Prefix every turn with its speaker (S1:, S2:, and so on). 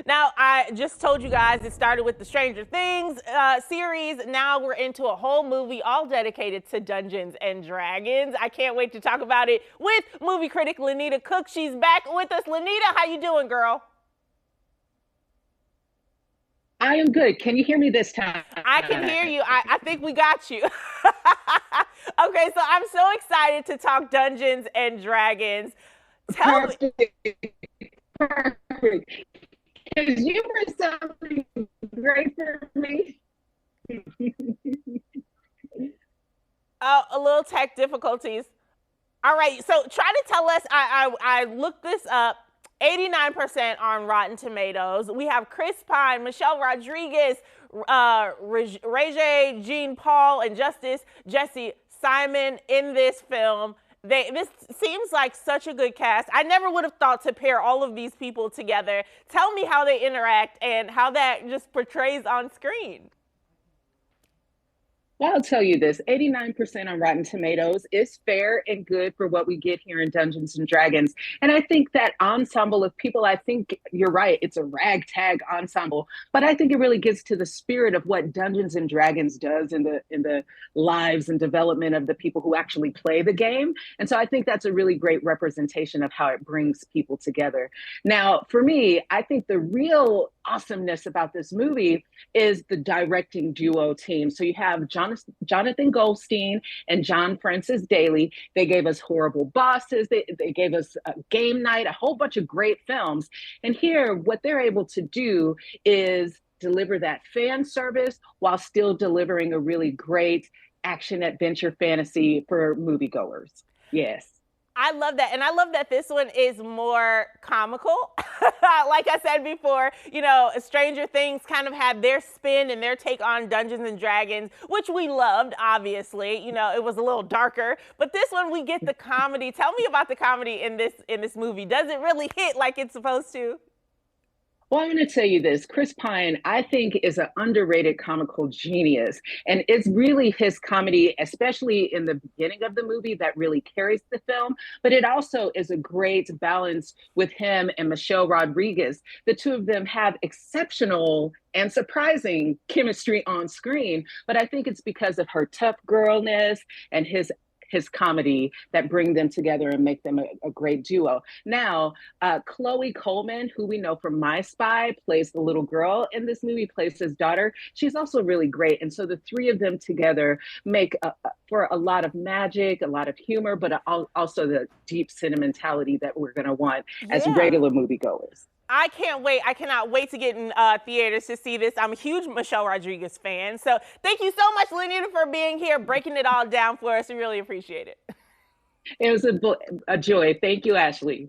S1: Now, I just told you guys it started with the Stranger Things series. Now we're into a whole movie all dedicated to Dungeons and Dragons. I can't wait to talk about it with movie critic Lonita Cook. She's back with us. Lonita, how you doing, girl?
S2: I am good. Can you hear me this time?
S1: I can hear you. I think we got you. Okay, so I'm so excited to talk Dungeons and Dragons. Tell me.
S2: Perfect. Perfect. Because you were something great for me.
S1: A little tech difficulties. All right, so try to tell us. I looked this up. 89% on Rotten Tomatoes. We have Chris Pine, Michelle Rodriguez, Regé Jean Paul, and Justice Jesse Simon in this film. This seems like such a good cast. I never would have thought to pair all of these people together. Tell me how they interact and how that just portrays on screen.
S2: Well, I'll tell you this, 89% on Rotten Tomatoes is fair and good for what we get here in Dungeons and Dragons. And I think that ensemble of people, I think you're right, it's a ragtag ensemble, but I think it really gets to the spirit of what Dungeons and Dragons does in the lives and development of the people who actually play the game. And so I think that's a really great representation of how it brings people together. Now, for me, I think the real awesomeness about this movie is the directing duo team. So you have Jonathan Goldstein and John Francis Daly. They gave us Horrible Bosses. They gave us Game Night, a whole bunch of great films. And here, what they're able to do is deliver that fan service while still delivering a really great action adventure fantasy for moviegoers. Yes.
S1: I love that. And I love that this one is more comical. Like I said before, Stranger Things kind of had their spin and their take on Dungeons and Dragons, which we loved, obviously. It was a little darker. But this one, we get the comedy. Tell me about the comedy in this movie. Does it really hit like it's supposed to?
S2: Well, I'm going to tell you this. Chris Pine, I think, is an underrated comical genius. And it's really his comedy, especially in the beginning of the movie, that really carries the film. But it also is a great balance with him and Michelle Rodriguez. The two of them have exceptional and surprising chemistry on screen. But I think it's because of her tough girlness and his comedy that bring them together and make them a great duo. Now, Chloe Coleman, who we know from My Spy, plays the little girl in this movie, plays his daughter. She's also really great. And so the three of them together make for a lot of magic, a lot of humor, but also the deep sentimentality that we're going to want as
S1: Yeah.
S2: regular moviegoers.
S1: I can't wait. I cannot wait to get in theaters to see this. I'm a huge Michelle Rodriguez fan. So thank you so much, Lenita, for being here, breaking it all down for us. We really appreciate it.
S2: It was a joy. Thank you, Ashley.